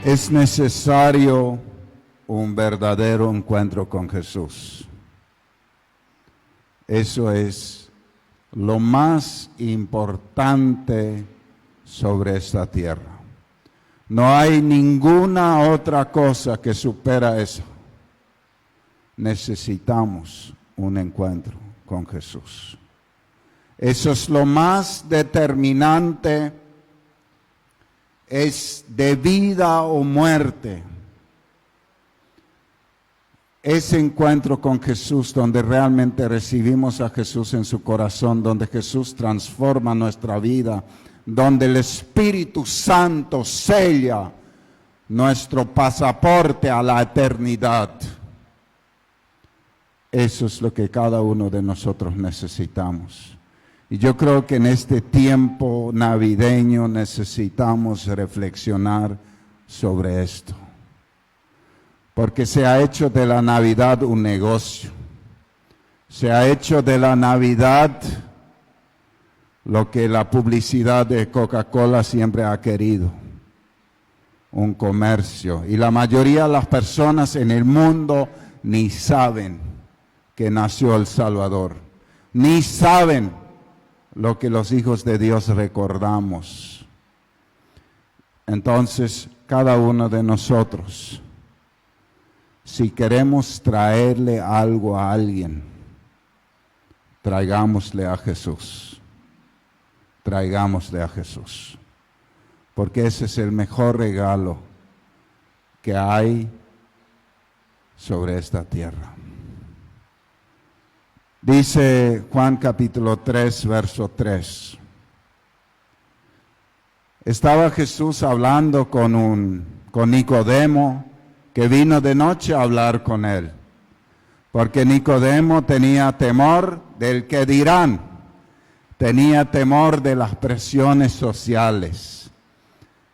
Es necesario un verdadero encuentro con Jesús. Eso es lo más importante sobre esta tierra. No hay ninguna otra cosa que supera eso. Necesitamos un encuentro con Jesús. Eso es lo más determinante, es de vida o muerte. Ese encuentro con Jesús, donde realmente recibimos a Jesús en su corazón, donde Jesús transforma nuestra vida, donde el Espíritu Santo sella nuestro pasaporte a la eternidad. Eso es lo que cada uno de nosotros necesitamos. Y yo creo que en este tiempo navideño necesitamos reflexionar sobre esto. Porque se ha hecho de la Navidad un negocio. Se ha hecho de la Navidad lo que la publicidad de Coca-Cola siempre ha querido. Un comercio. Y la mayoría de las personas en el mundo ni saben que nació el Salvador. Ni saben lo que los hijos de Dios recordamos. Entonces, cada uno de nosotros, si queremos traerle algo a alguien, traigámosle a Jesús. Traigámosle a Jesús. Porque ese es el mejor regalo que hay sobre esta tierra. Dice Juan capítulo 3, verso 3. Estaba Jesús hablando con Nicodemo, que vino de noche a hablar con él. Porque Nicodemo tenía temor del que dirán, tenía temor de las presiones sociales,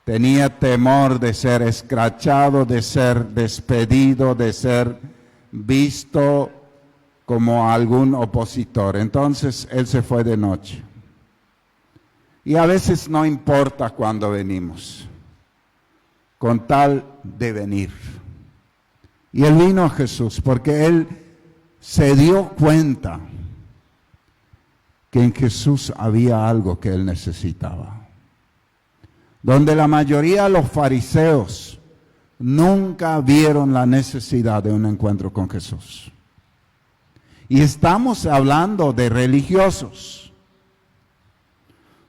tenía temor de ser escrachado, de ser despedido, de ser visto como algún opositor. Entonces él se fue de noche. Y a veces no importa cuándo venimos, con tal de venir. Y él vino a Jesús porque él se dio cuenta que en Jesús había algo que él necesitaba. Donde la mayoría de los fariseos nunca vieron la necesidad de un encuentro con Jesús. Y estamos hablando de religiosos.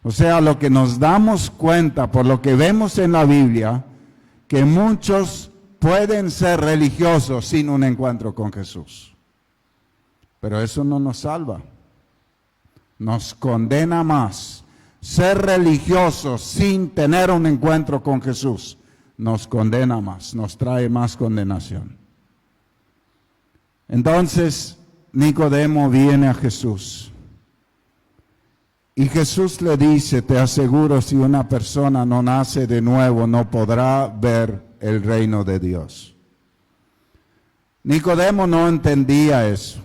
O sea, lo que nos damos cuenta por lo que vemos en la Biblia, que muchos pueden ser religiosos sin un encuentro con Jesús. Pero eso no nos salva. Nos condena más. Ser religiosos sin tener un encuentro con Jesús nos condena más, nos trae más condenación. Entonces, Nicodemo viene a Jesús. Y Jesús le dice, te aseguro, si una persona no nace de nuevo, no podrá ver el reino de Dios. Nicodemo no entendía eso.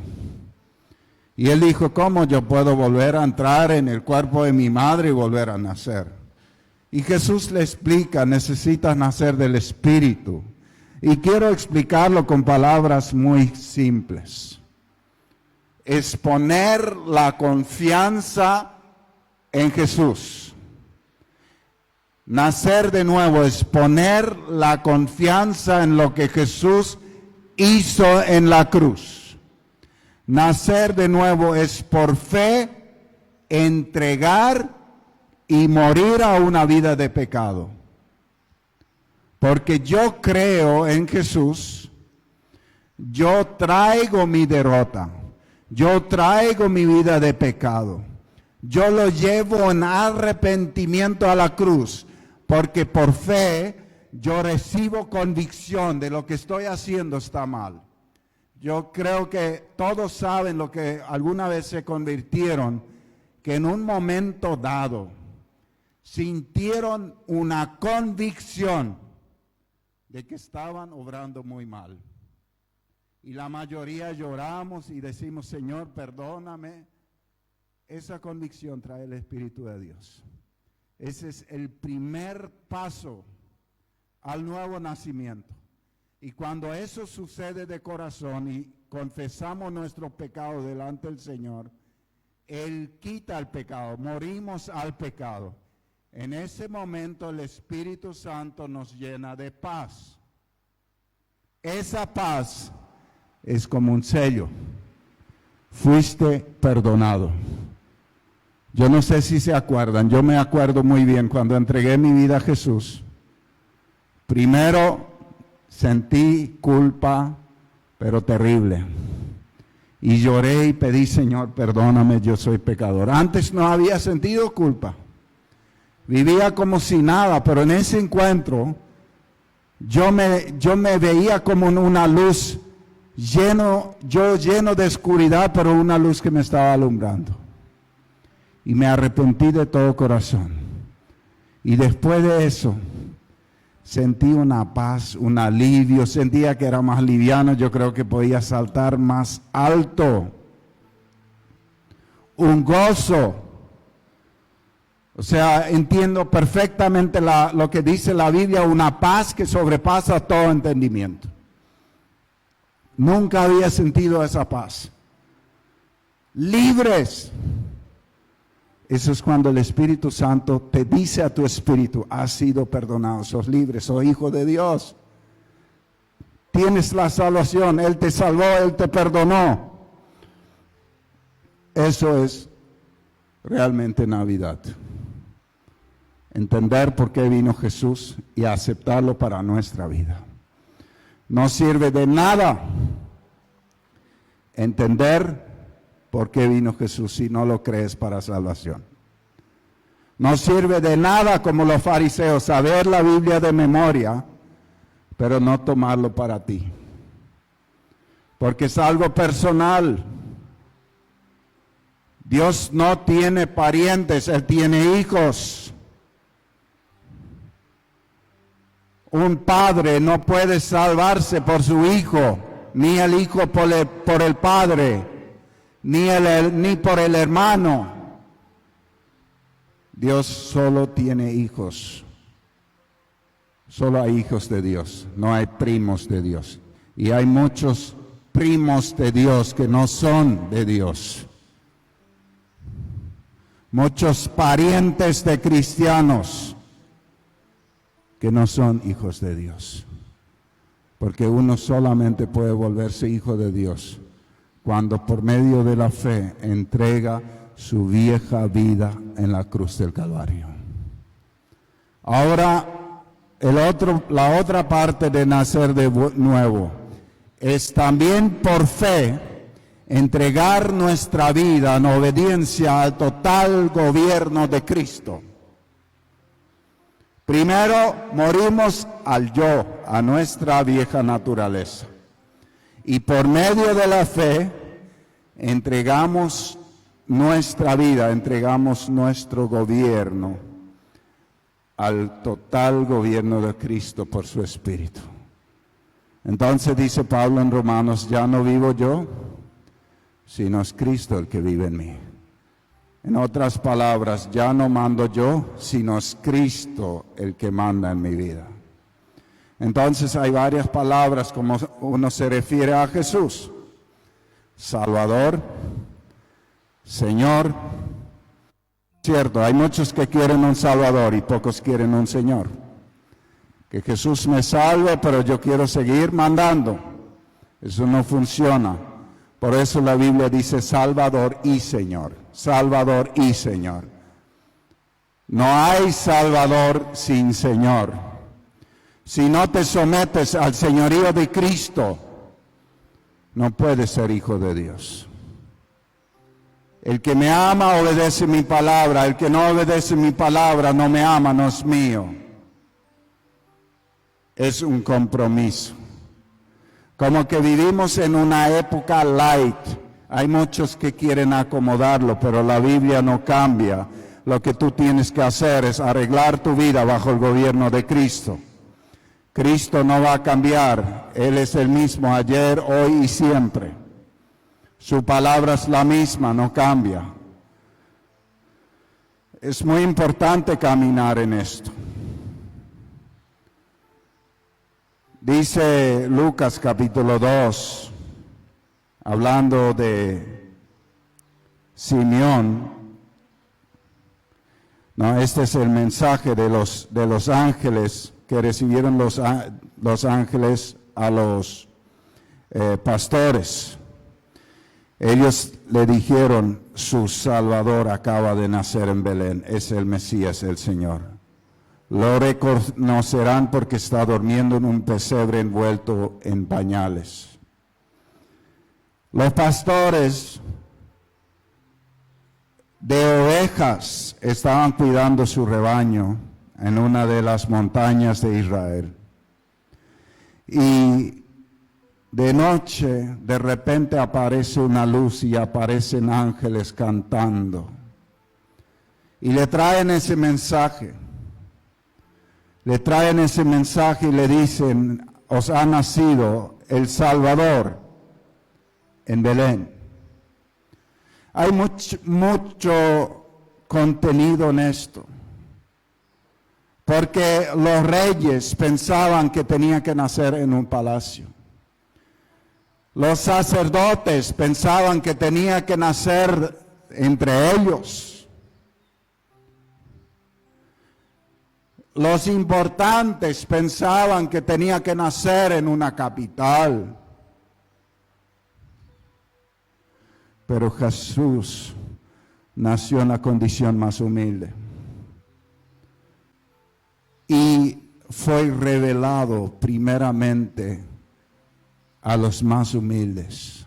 Y él dijo, ¿cómo yo puedo volver a entrar en el cuerpo de mi madre y volver a nacer? Y Jesús le explica, necesitas nacer del Espíritu. Y quiero explicarlo con palabras muy simples. Es poner la confianza en Jesús. Nacer de nuevo es poner la confianza en lo que Jesús hizo en la cruz. Nacer de nuevo es por fe entregar y morir a una vida de pecado. Porque yo creo en Jesús, yo traigo mi derrota, yo traigo mi vida de pecado. Yo lo llevo en arrepentimiento a la cruz, porque por fe yo recibo convicción de lo que estoy haciendo está mal. Yo creo que todos saben lo que alguna vez se convirtieron, que en un momento dado sintieron una convicción de que estaban obrando muy mal. Y la mayoría lloramos y decimos, Señor, perdóname. Esa convicción trae el Espíritu de Dios. Ese es el primer paso al nuevo nacimiento. Y cuando eso sucede de corazón y confesamos nuestro pecado delante del Señor, Él quita el pecado, morimos al pecado. En ese momento el Espíritu Santo nos llena de paz. Esa paz es como un sello. Fuiste perdonado. Yo no sé si se acuerdan, yo me acuerdo muy bien cuando entregué mi vida a Jesús. Primero sentí culpa, pero terrible. Y lloré y pedí, Señor, perdóname, yo soy pecador. Antes no había sentido culpa. Vivía como si nada, pero en ese encuentro yo me veía como en una luz lleno de oscuridad, pero una luz que me estaba alumbrando. Y me arrepentí de todo corazón. Y después de eso, sentí una paz, un alivio, sentía que era más liviano, yo creo que podía saltar más alto. Un gozo. O sea, entiendo perfectamente lo que dice la Biblia, una paz que sobrepasa todo entendimiento. Nunca había sentido esa paz. Libres. Eso es cuando el Espíritu Santo te dice a tu espíritu, has sido perdonado, sos libre, sos hijo de Dios. Tienes la salvación, Él te salvó, Él te perdonó. Eso es realmente Navidad. Entender por qué vino Jesús y aceptarlo para nuestra vida. No sirve de nada entender por qué vino Jesús si no lo crees para salvación. No sirve de nada como los fariseos saber la Biblia de memoria, pero no tomarlo para ti. Porque es algo personal. Dios no tiene parientes, Él tiene hijos. Un padre no puede salvarse por su hijo, ni el hijo por el padre, ni por el hermano. Dios solo tiene hijos. Solo hay hijos de Dios, no hay primos de Dios. Y hay muchos primos de Dios que no son de Dios. Muchos parientes de cristianos que no son hijos de Dios. Porque uno solamente puede volverse hijo de Dios cuando por medio de la fe entrega su vieja vida en la cruz del Calvario. Ahora, la otra parte de nacer de nuevo es también por fe entregar nuestra vida en obediencia al total gobierno de Cristo. Primero morimos al yo, a nuestra vieja naturaleza. Y por medio de la fe entregamos nuestra vida, entregamos nuestro gobierno al total gobierno de Cristo por su Espíritu. Entonces dice Pablo en Romanos, ya no vivo yo, sino es Cristo el que vive en mí. En otras palabras, ya no mando yo, sino es Cristo el que manda en mi vida. Entonces hay varias palabras como uno se refiere a Jesús. Salvador, Señor. Cierto, hay muchos que quieren un Salvador y pocos quieren un Señor. Que Jesús me salve, pero yo quiero seguir mandando. Eso no funciona. Por eso la Biblia dice Salvador y Señor. Salvador y Señor. No hay Salvador sin Señor. Si no te sometes al señorío de Cristo, no puedes ser hijo de Dios. El que me ama obedece mi palabra. El que no obedece mi palabra no me ama, no es mío. Es un compromiso. Como que vivimos en una época light. Hay muchos que quieren acomodarlo, pero la Biblia no cambia. Lo que tú tienes que hacer es arreglar tu vida bajo el gobierno de Cristo. Cristo no va a cambiar. Él es el mismo ayer, hoy y siempre. Su palabra es la misma, no cambia. Es muy importante caminar en esto. Dice Lucas capítulo 2, hablando de Simeón. No, este es el mensaje de los ángeles que recibieron los ángeles a los pastores. Ellos le dijeron, su Salvador acaba de nacer en Belén, es el Mesías, el Señor. Lo reconocerán porque está durmiendo en un pesebre envuelto en pañales. Los pastores de ovejas estaban cuidando su rebaño en una de las montañas de Israel. Y de noche, de repente aparece una luz y aparecen ángeles cantando. Y le traen ese mensaje. Le traen ese mensaje y le dicen, os ha nacido el Salvador en Belén. Hay mucho contenido en esto. Porque los reyes pensaban que tenía que nacer en un palacio. Los sacerdotes pensaban que tenía que nacer entre ellos. Los importantes pensaban que tenía que nacer en una capital. Pero Jesús nació en la condición más humilde. Y fue revelado primeramente a los más humildes,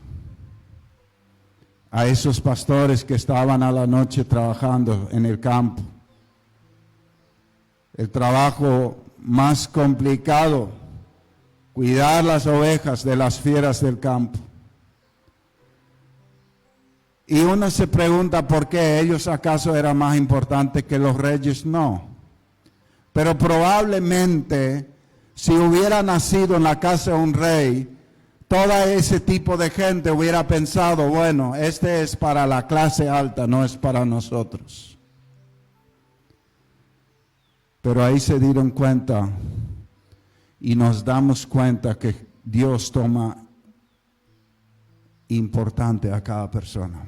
a esos pastores que estaban a la noche trabajando en el campo. El trabajo más complicado, cuidar las ovejas de las fieras del campo. Y uno se pregunta por qué ellos acaso eran más importantes que los reyes. No. Pero probablemente si hubiera nacido en la casa de un rey, todo ese tipo de gente hubiera pensado, bueno, este es para la clase alta, no es para nosotros. Pero ahí se dieron cuenta y nos damos cuenta que Dios toma importante a cada persona.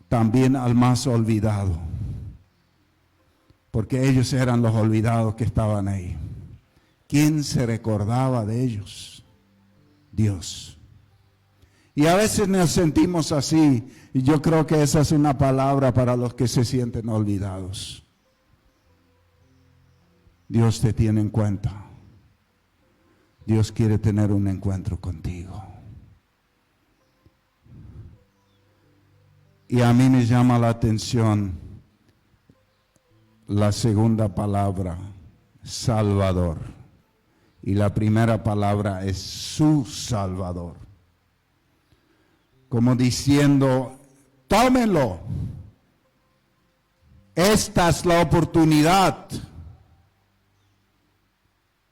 También al más olvidado. Porque ellos eran los olvidados que estaban ahí. ¿Quién se recordaba de ellos? Dios. Y a veces nos sentimos así, y yo creo que esa es una palabra para los que se sienten olvidados. Dios te tiene en cuenta. Dios quiere tener un encuentro contigo. Y a mí me llama la atención la segunda palabra, Salvador. Y la primera palabra es su Salvador. Como diciendo, tómenlo. Esta es la oportunidad.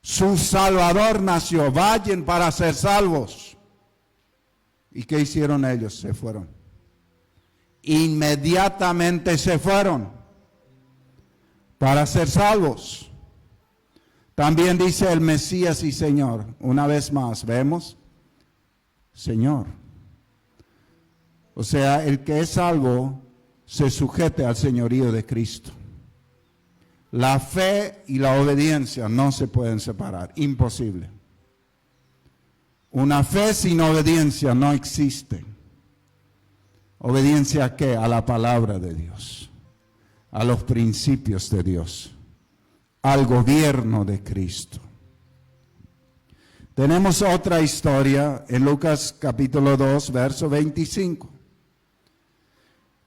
Su Salvador nació. Vayan para ser salvos. ¿Y qué hicieron ellos? Se fueron. Inmediatamente se fueron para ser salvos. También dice el Mesías y Señor. Una vez más, vemos, Señor. O sea, el que es salvo se sujete al señorío de Cristo. La fe y la obediencia no se pueden separar, imposible. Una fe sin obediencia no existe. ¿Obediencia a qué? A la palabra de Dios, a los principios de Dios, al gobierno de Cristo. Tenemos otra historia en Lucas capítulo 2, verso 25.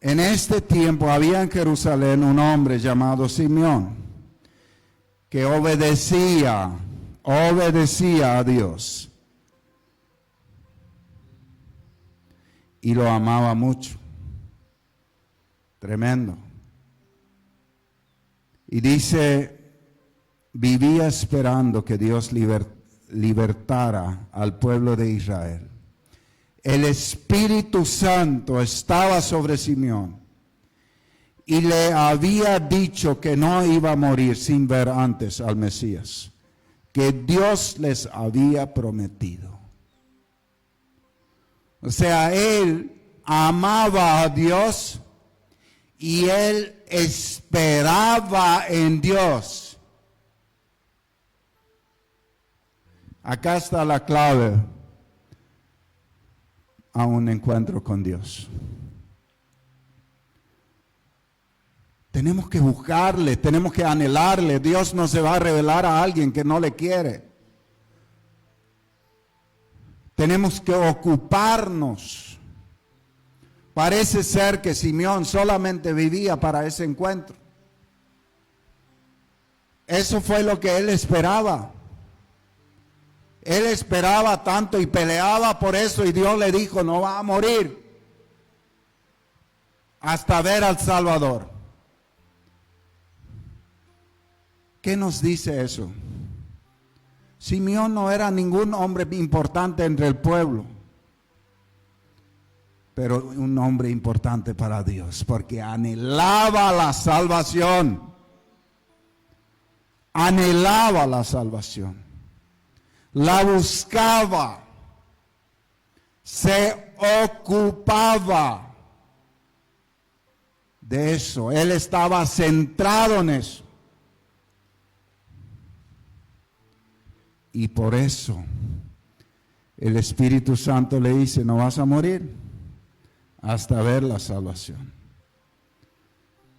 En este tiempo había en Jerusalén un hombre llamado Simeón, que obedecía a Dios y lo amaba mucho. Tremendo. Y dice, vivía esperando que Dios libertara al pueblo de Israel. El Espíritu Santo estaba sobre Simeón y le había dicho que no iba a morir sin ver antes al Mesías. que Dios les había prometido. O sea, él amaba a Dios y él esperaba en Dios. Acá está la clave a un encuentro con Dios. Tenemos que buscarle, tenemos que anhelarle. Dios no se va a revelar a alguien que no le quiere. Tenemos que ocuparnos. Parece ser que Simeón solamente vivía para ese encuentro. Eso fue lo que él esperaba. Él esperaba tanto y peleaba por eso, y Dios le dijo, no va a morir hasta ver al Salvador. ¿Qué nos dice eso? Simeón no era ningún hombre importante entre el pueblo, pero un hombre importante para Dios, porque anhelaba la salvación. Anhelaba la salvación. La buscaba. Se ocupaba de eso. Él estaba centrado en eso. Y por eso el Espíritu Santo le dice, no vas a morir hasta ver la salvación.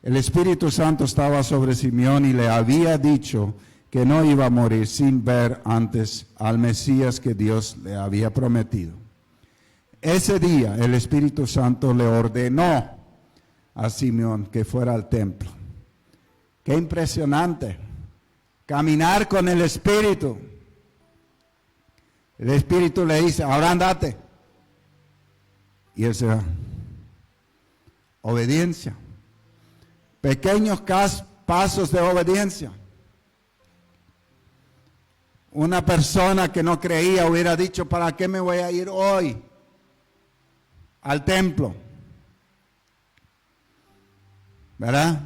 El Espíritu Santo estaba sobre Simeón y le había dicho que no iba a morir sin ver antes al Mesías que Dios le había prometido. Ese día el Espíritu Santo le ordenó a Simeón que fuera al templo. Qué impresionante, caminar con el Espíritu. El Espíritu le dice, ahora andate. Y él se va. Obediencia. Pequeños pasos de obediencia. Una persona que no creía hubiera dicho, ¿para qué me voy a ir hoy al templo? ¿Verdad?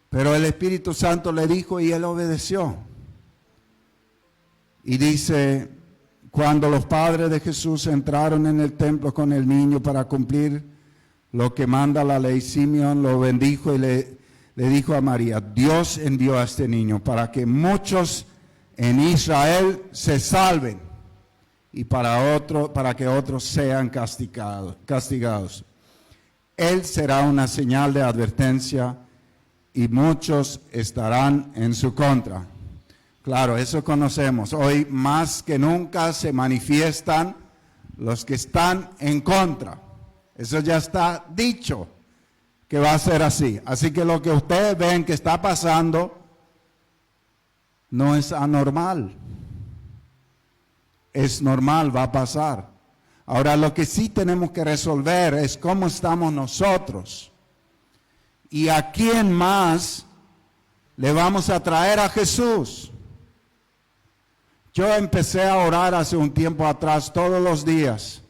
Pero el Espíritu Santo le dijo y él obedeció. Y dice, cuando los padres de Jesús entraron en el templo con el niño para cumplir lo que manda la ley, Simeón lo bendijo y le dijo a María, Dios envió a este niño para que muchos en Israel se salven y para que otros sean castigados. Él será una señal de advertencia y muchos estarán en su contra. Claro, eso conocemos. Hoy más que nunca se manifiestan los que están en contra. Eso ya está dicho que va a ser así. Así que lo que ustedes ven que está pasando no es anormal. Es normal, va a pasar. Ahora, lo que sí tenemos que resolver es cómo estamos nosotros. ¿Y a quién más le vamos a traer a Jesús? Yo empecé a orar hace un tiempo atrás todos los días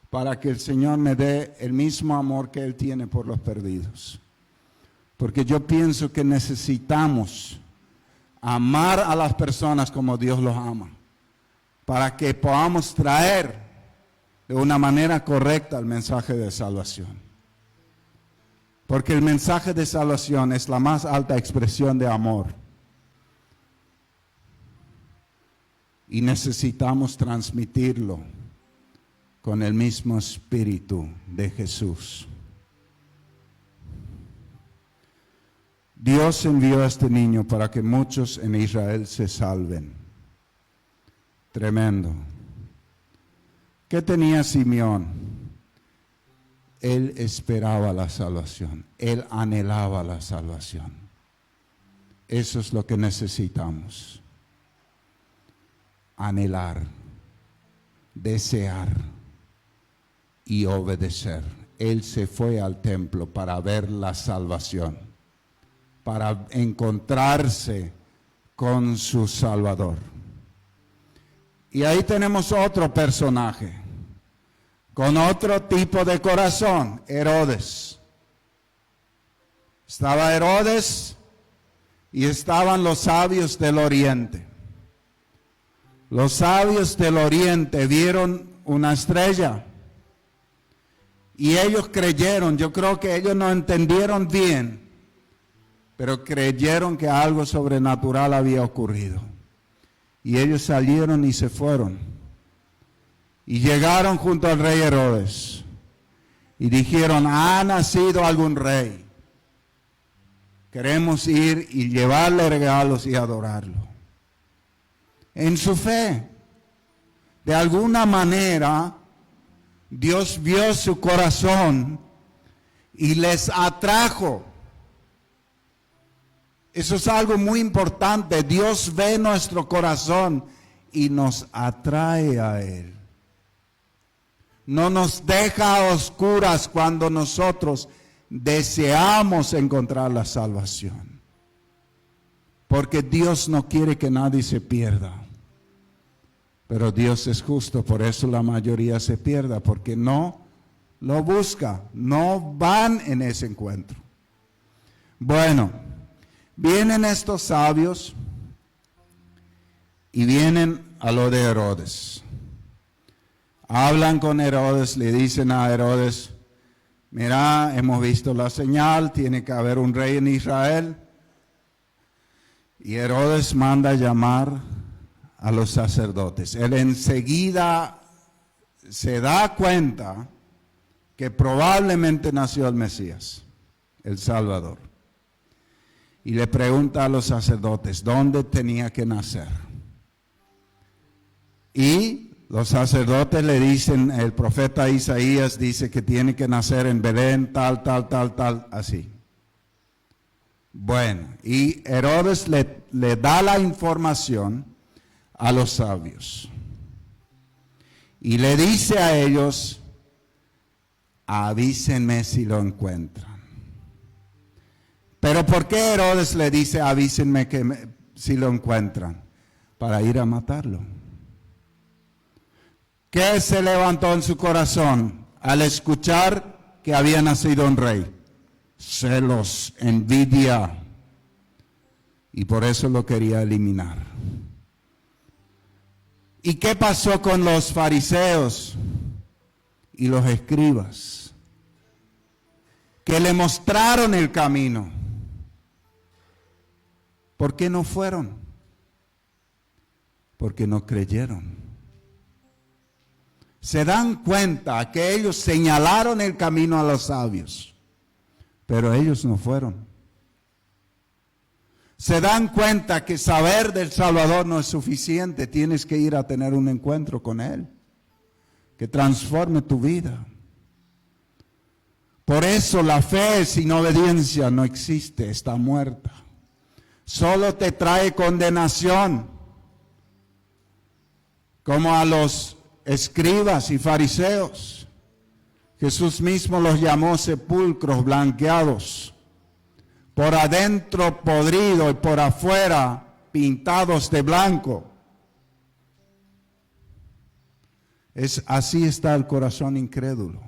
para que el Señor me dé el mismo amor que Él tiene por los perdidos. Porque yo pienso que necesitamos amar a las personas como Dios los ama, para que podamos traer de una manera correcta el mensaje de salvación. Porque el mensaje de salvación es la más alta expresión de amor. Y necesitamos transmitirlo con el mismo espíritu de Jesús. Dios envió a este niño para que muchos en Israel se salven. Tremendo. ¿Qué tenía Simeón? Él esperaba la salvación. Él anhelaba la salvación. Eso es lo que necesitamos. Anhelar, desear y obedecer. Él se fue al templo para ver la salvación, para encontrarse con su Salvador. Y ahí tenemos otro personaje, con otro tipo de corazón, Herodes. Estaba Herodes y estaban los sabios del oriente. Los sabios del oriente vieron una estrella y ellos creyeron. Yo creo que ellos no entendieron bien, pero creyeron que algo sobrenatural había ocurrido. Y ellos salieron y se fueron. Y llegaron junto al rey Herodes y dijeron: ha nacido algún rey. Queremos ir y llevarle regalos y adorarlo. En su fe, de alguna manera, Dios vio su corazón y les atrajo. Eso es algo muy importante. Dios ve nuestro corazón y nos atrae a Él. No nos deja a oscuras cuando nosotros deseamos encontrar la salvación. Porque Dios no quiere que nadie se pierda. Pero Dios es justo, por eso la mayoría se pierda, porque no lo busca, no van en ese encuentro. Bueno, vienen estos sabios y vienen a lo de Herodes. Hablan con Herodes, le dicen a Herodes: mira, hemos visto la señal, tiene que haber un rey en Israel. Y Herodes manda llamar a los sacerdotes. Él enseguida se da cuenta que probablemente nació el Mesías, el Salvador. Y le pregunta a los sacerdotes dónde tenía que nacer. Y los sacerdotes le dicen, el profeta Isaías dice que tiene que nacer en Belén, tal, así. Bueno, y Herodes le da la información a los sabios. Y le dice a ellos: avísenme si lo encuentran. Pero ¿por qué Herodes le dice avísenme si lo encuentran? Para ir a matarlo. ¿Qué se levantó en su corazón al escuchar que había nacido un rey? Celos, envidia. Y por eso lo quería eliminar. ¿Y qué pasó con los fariseos y los escribas? Que le mostraron el camino. ¿Por qué no fueron? Porque no creyeron. Se dan cuenta que ellos señalaron el camino a los sabios, pero ellos no fueron. Se dan cuenta que saber del Salvador no es suficiente, tienes que ir a tener un encuentro con Él, que transforme tu vida. Por eso la fe sin obediencia no existe, está muerta. Solo te trae condenación, como a los escribas y fariseos. Jesús mismo los llamó sepulcros blanqueados, por adentro podrido y por afuera pintados de blanco. Así está el corazón incrédulo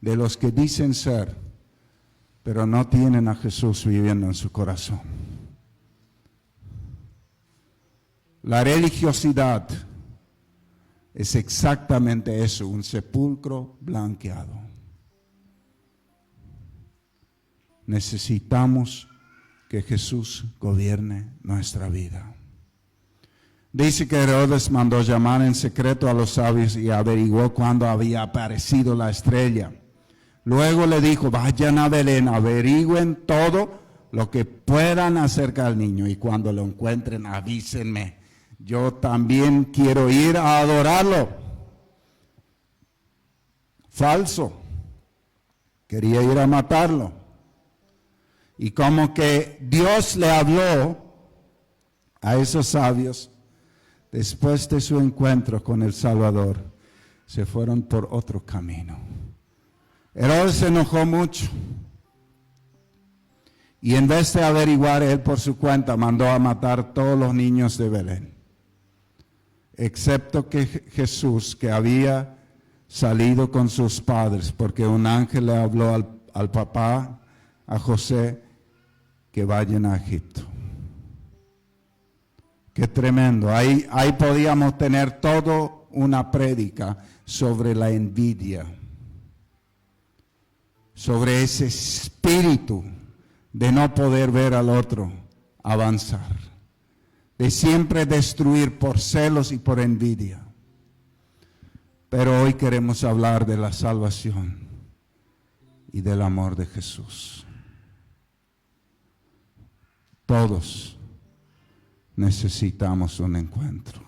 de los que dicen ser, pero no tienen a Jesús viviendo en su corazón. La religiosidad es exactamente eso, un sepulcro blanqueado. Necesitamos que Jesús gobierne nuestra vida. Dice que Herodes mandó llamar en secreto a los sabios y averiguó cuándo había aparecido la estrella. Luego le dijo: vayan a Belén, averigüen todo lo que puedan acerca del niño y cuando lo encuentren avísenme. Yo también quiero ir a adorarlo. Falso. Quería ir a matarlo. Y como que Dios le habló a esos sabios, después de su encuentro con el Salvador, se fueron por otro camino. Herodes se enojó mucho. Y en vez de averiguar él por su cuenta, mandó a matar todos los niños de Belén. Excepto que Jesús, que había salido con sus padres, porque un ángel le habló al papá, a José, que vayan a Egipto. Qué tremendo. Ahí podíamos tener toda una prédica sobre la envidia, sobre ese espíritu de no poder ver al otro avanzar, de siempre destruir por celos y por envidia. Pero hoy queremos hablar de la salvación y del amor de Jesús. Todos necesitamos un encuentro.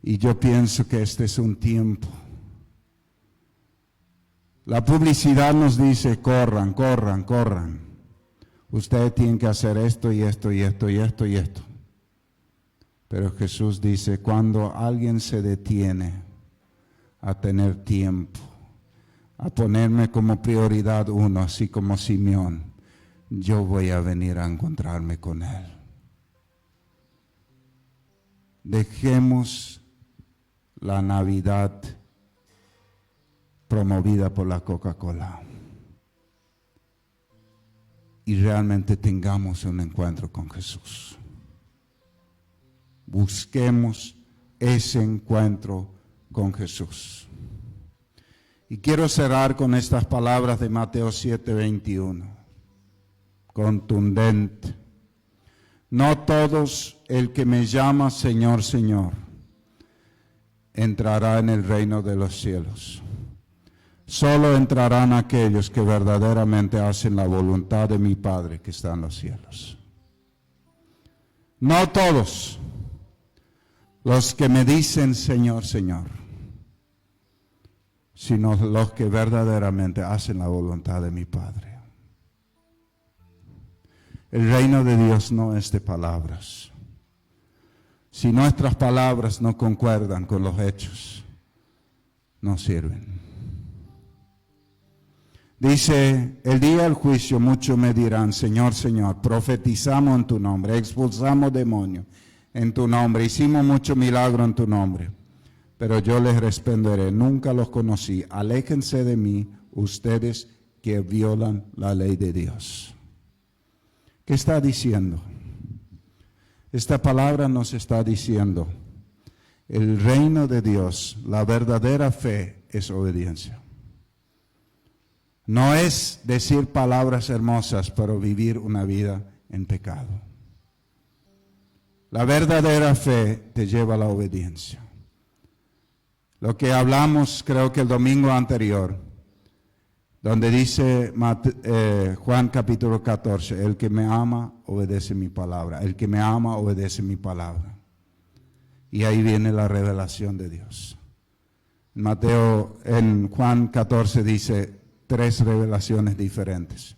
Y yo pienso que este es un tiempo. La publicidad nos dice, corran, corran, corran. Ustedes tienen que hacer esto y esto y esto y esto y esto. Pero Jesús dice, cuando alguien se detiene a tener tiempo, a ponerme como prioridad uno, así como Simeón, yo voy a venir a encontrarme con él. Dejemos la Navidad promovida por la Coca-Cola y realmente tengamos un encuentro con Jesús. Busquemos ese encuentro con Jesús. Y quiero cerrar con estas palabras de Mateo 7:21, contundente. No todos el que me llama Señor, Señor, entrará en el reino de los cielos. Solo entrarán aquellos que verdaderamente hacen la voluntad de mi Padre que está en los cielos. No todos los que me dicen Señor, Señor, sino los que verdaderamente hacen la voluntad de mi Padre. El reino de Dios no es de palabras. Si nuestras palabras no concuerdan con los hechos, no sirven. Dice, el día del juicio muchos me dirán, Señor, Señor, profetizamos en tu nombre, expulsamos demonios en tu nombre, hicimos mucho milagro en tu nombre. Pero yo les responderé, nunca los conocí, aléjense de mí, ustedes que violan la ley de Dios. ¿Qué está diciendo? Esta palabra nos está diciendo, el reino de Dios, la verdadera fe es obediencia. No es decir palabras hermosas, pero vivir una vida en pecado. La verdadera fe te lleva a la obediencia. Lo que hablamos, creo que el domingo anterior, donde dice Juan capítulo 14, el que me ama, obedece mi palabra. El que me ama, obedece mi palabra. Y ahí viene la revelación de Dios. En Juan 14 dice 3 revelaciones diferentes.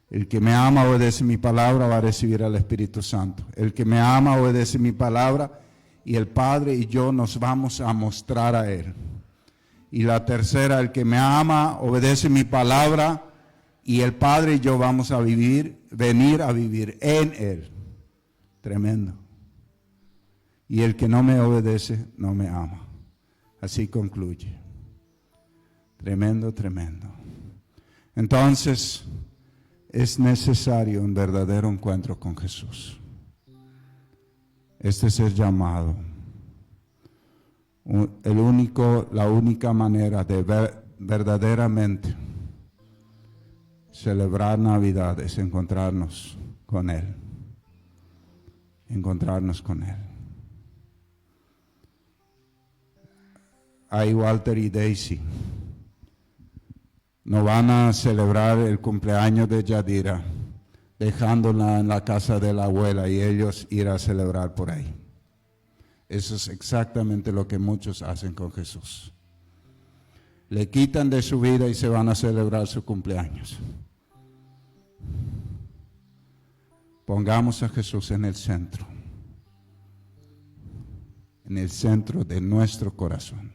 El que me ama, obedece mi palabra, va a recibir al Espíritu Santo. El que me ama, obedece mi palabra, y el Padre y yo nos vamos a mostrar a Él. Y la tercera, el que me ama, obedece mi palabra, y el Padre y yo vamos a venir a vivir en Él. Tremendo. Y el que no me obedece, no me ama. Así concluye. Tremendo, tremendo. Entonces, es necesario un verdadero encuentro con Jesús. Este es el llamado. La única manera de verdaderamente celebrar Navidad es encontrarnos con Él. Encontrarnos con Él. Hay Walter y Daisy. No van a celebrar el cumpleaños de Yadira, dejándola en la casa de la abuela y ellos ir a celebrar por ahí. Eso es exactamente lo que muchos hacen con Jesús. Le quitan de su vida y se van a celebrar su cumpleaños. Pongamos a Jesús en el centro de nuestro corazón,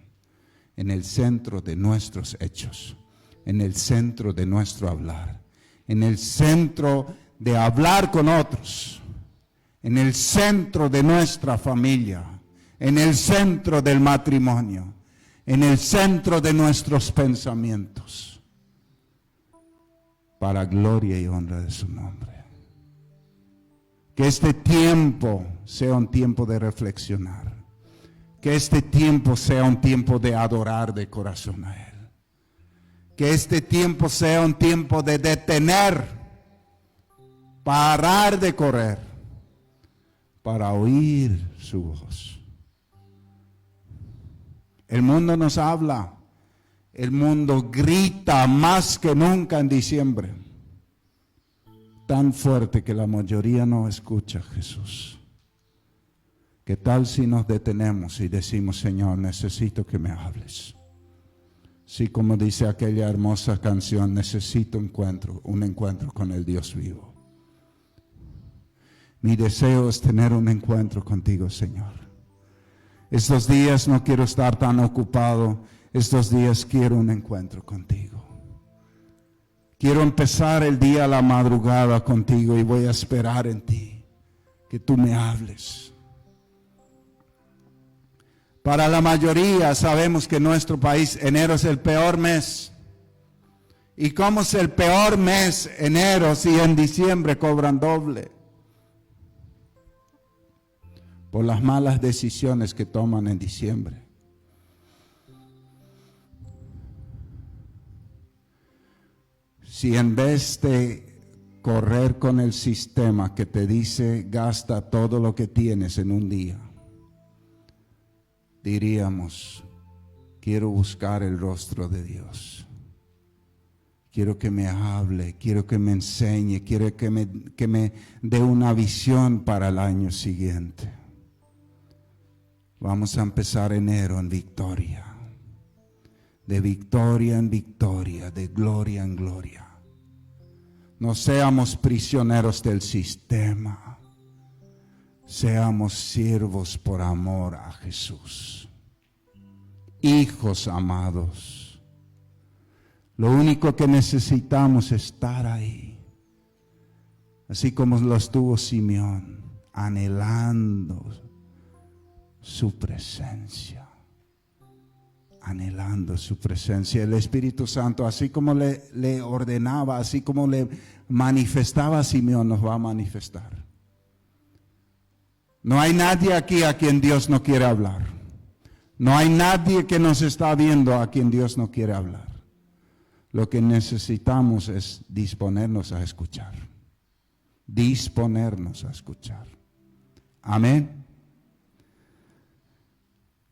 en el centro de nuestros hechos, en el centro de nuestro hablar, en el centro de hablar con otros, en el centro de nuestra familia, en el centro del matrimonio, en el centro de nuestros pensamientos, para gloria y honra de su nombre. Que este tiempo sea un tiempo de reflexionar. Que este tiempo sea un tiempo de adorar de corazón a Él. Que este tiempo sea un tiempo de detener, parar de correr, para oír su voz. El mundo nos habla, el mundo grita más que nunca en diciembre, tan fuerte que la mayoría no escucha a Jesús. ¿Qué tal si nos detenemos y decimos, Señor, necesito que me hables? Sí, como dice aquella hermosa canción, necesito un encuentro con el Dios vivo. Mi deseo es tener un encuentro contigo, Señor. Estos días no quiero estar tan ocupado, estos días quiero un encuentro contigo. Quiero empezar el día a la madrugada contigo y voy a esperar en ti, que tú me hables. Para la mayoría sabemos que en nuestro país enero es el peor mes. ¿Y cómo es el peor mes enero si en diciembre cobran doble? Por las malas decisiones que toman en diciembre. Si en vez de correr con el sistema que te dice gasta todo lo que tienes en un día, diríamos, quiero buscar el rostro de Dios. Quiero que me hable, quiero que me enseñe, quiero que me dé una visión para el año siguiente. Vamos a empezar enero en victoria. De victoria en victoria, de gloria en gloria. No seamos prisioneros del sistema. Seamos siervos por amor a Jesús. Hijos amados. Lo único que necesitamos es estar ahí. Así como lo estuvo Simeón, anhelando su presencia. Anhelando su presencia. El Espíritu Santo, así como le ordenaba, así como le manifestaba a Simeón, nos va a manifestar. No hay nadie aquí a quien Dios no quiere hablar. No hay nadie que nos está viendo a quien Dios no quiere hablar. Lo que necesitamos es disponernos a escuchar. Disponernos a escuchar. Amén.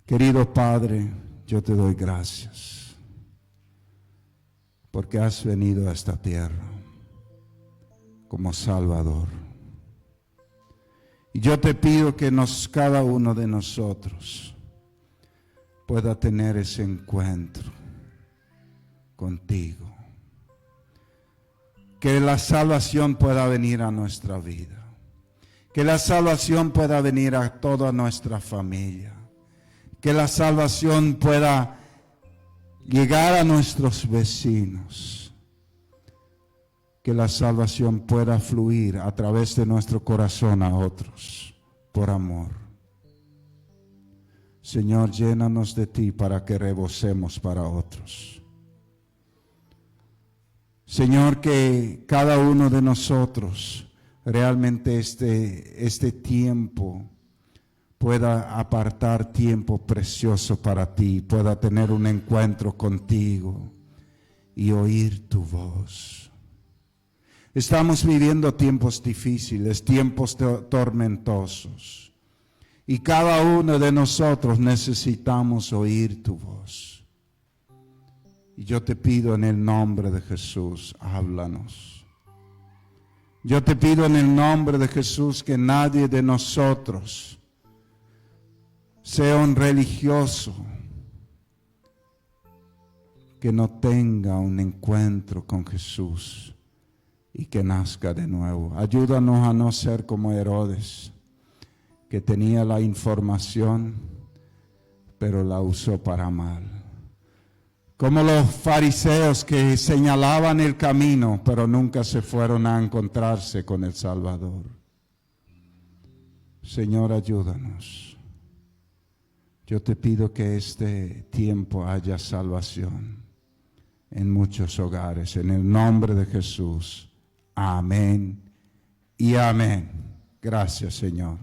Querido Padre, yo te doy gracias porque has venido a esta tierra como Salvador. Y yo te pido que cada uno de nosotros pueda tener ese encuentro contigo. Que la salvación pueda venir a nuestra vida. Que la salvación pueda venir a toda nuestra familia. Que la salvación pueda llegar a nuestros vecinos. Que la salvación pueda fluir a través de nuestro corazón a otros por amor. Señor, llénanos de ti para que rebosemos para otros. Señor, que cada uno de nosotros realmente este tiempo pueda apartar tiempo precioso para ti, pueda tener un encuentro contigo y oír tu voz. Estamos viviendo tiempos difíciles, tiempos tormentosos, y cada uno de nosotros necesitamos oír tu voz. Y yo te pido en el nombre de Jesús, háblanos. Yo te pido en el nombre de Jesús que nadie de nosotros sea un religioso que no tenga un encuentro con Jesús y que nazca de nuevo. Ayúdanos a no ser como Herodes, que tenía la información, pero la usó para mal. Como los fariseos que señalaban el camino, pero nunca se fueron a encontrarse con el Salvador. Señor, ayúdanos. Yo te pido que este tiempo haya salvación en muchos hogares. En el nombre de Jesús. Amén y amén. Gracias, Señor.